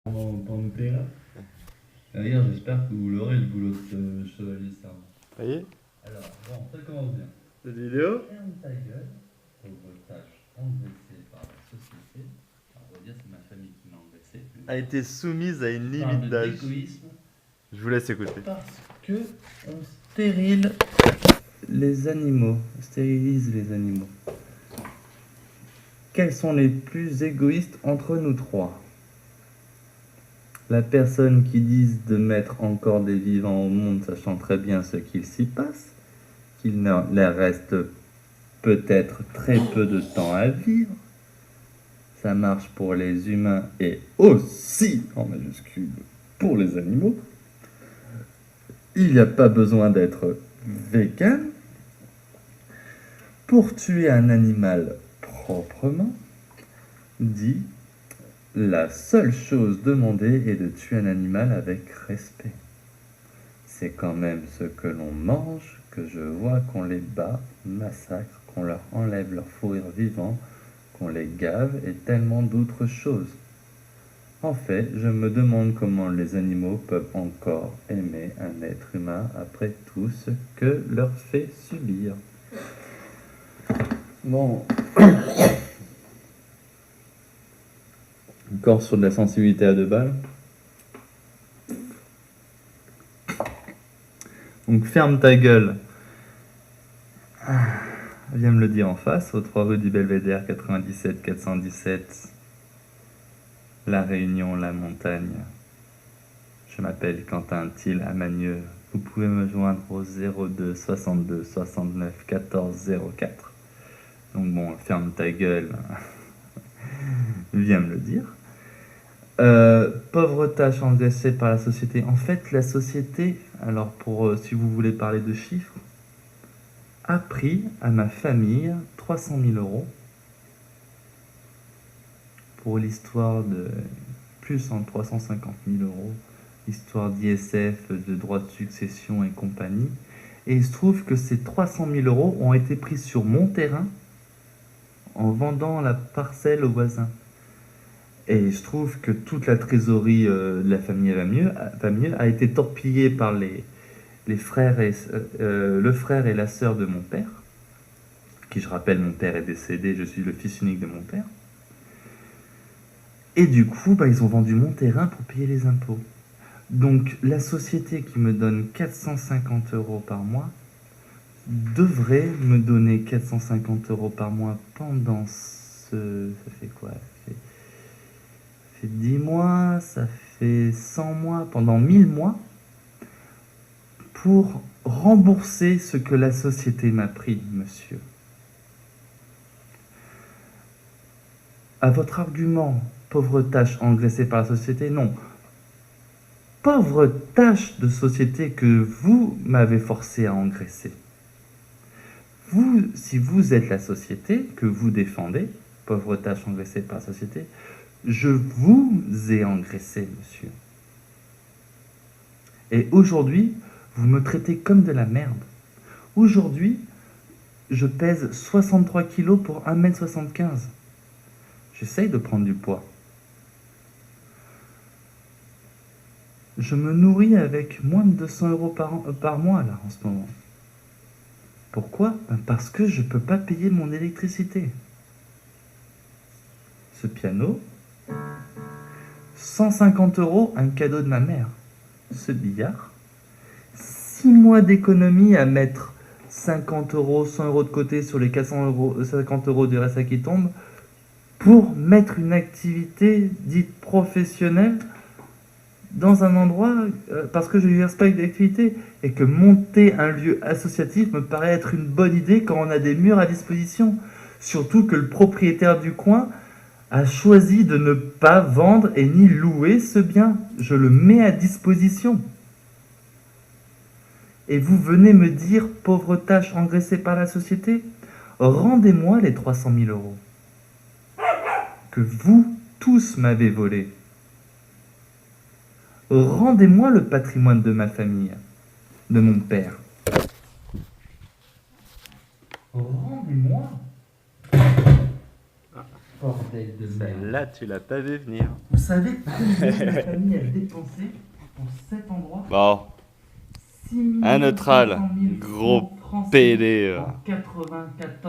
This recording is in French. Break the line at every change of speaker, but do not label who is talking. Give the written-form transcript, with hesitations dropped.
Pour nous payer là. D'ailleurs, j'espère que vous l'aurez le boulot de chevalier sergent.
Ça y est.
Alors, bon, ça commence bien.
Salut Léo.
Ferme ta gueule, pauvre tâche engraissée par la société. Alors, on va dire c'est ma famille qui m'a engraissé.
A été soumise à une
Parle
limite d'âge.
d'égoïsme
Je vous laisse écouter.
parce que on stérile les animaux, on stérilise les animaux. Quels sont les plus égoïstes entre nous trois? La personne qui dit de mettre encore des vivants au monde, sachant très bien ce qu'il s'y passe, qu'il ne leur reste peut-être très peu de temps à vivre. Ça marche pour les humains et aussi, en majuscule, pour les animaux. Il n'y a pas besoin d'être vegan. Pour tuer un animal proprement, dit, la seule chose demandée est de tuer un animal avec respect. C'est quand même ce que l'on mange que je vois qu'on les bat, massacre, qu'on leur enlève leur fourrure vivant, qu'on les gave et tellement d'autres choses. En fait, je me demande comment les animaux peuvent encore aimer un être humain après tout ce que leur fait subir. Bon. Encore sur de la sensibilité à 2 balles. Donc ferme ta gueule. Viens me le dire en face, au 3 rue du Belvédère, 97 417. La Réunion, la montagne. Je m'appelle Quentin Thiel à Magneux. Vous pouvez me joindre au 02 62 69 14 04. Donc bon, ferme ta gueule. Viens me le dire. Pauvre tâche engraissée par la société. En fait, la société, alors pour si vous voulez parler de chiffres, a pris à ma famille 300 000 euros pour l'histoire de plus en 350 000 euros, histoire d'ISF, de droits de succession et compagnie. Et il se trouve que ces 300 000 euros ont été pris sur mon terrain en vendant la parcelle aux voisins. Et il se trouve que toute la trésorerie de la famille va mieux, a été torpillée par les frères et, le frère et la sœur de mon père, qui, je rappelle, mon père est décédé, je suis le fils unique de mon père. Et du coup, ils ont vendu mon terrain pour payer les impôts. Donc la société qui me donne 450 euros par mois devrait me donner 450 euros par mois pendant ça fait quoi? Ça fait 10 mois, ça fait 100 mois, pendant 1000 mois, pour rembourser ce que la société m'a pris, monsieur. À votre argument, pauvre tâche engraissée par la société, non. Pauvre tâche de société que vous m'avez forcé à engraisser. Vous, si vous êtes la société que vous défendez, pauvre tâche engraissée par la société, je vous ai engraissé, monsieur. Et aujourd'hui, vous me traitez comme de la merde. Aujourd'hui, je pèse 63 kilos pour 1,75 m. J'essaye de prendre du poids. Je me nourris avec moins de 200 euros par mois, là, en ce moment. Pourquoi? Parce que je ne peux pas payer mon électricité. Ce piano, 150 euros, un cadeau de ma mère. Ce billard, 6 mois d'économie à mettre 50 euros, 100 euros de côté sur les 50 euros du RSA qui tombent pour mettre une activité dite professionnelle dans un endroit parce que je n'exerce pas d'activité et que monter un lieu associatif me paraît être une bonne idée quand on a des murs à disposition. Surtout que le propriétaire du coin a choisi de ne pas vendre et ni louer ce bien. Je le mets à disposition. Et vous venez me dire, pauvre tâche engraissée par la société, rendez-moi les 300 000 euros que vous tous m'avez volé. Rendez-moi le patrimoine de ma famille, de mon père. Rendez-moi. Bordel de merde.
Celle-là, tu l'as pas vu venir.
Vous savez combien la famille a dépensé pour cet endroit?
Bon,
6
un neutral,
500 000
gros
francs français
PD.
en 94.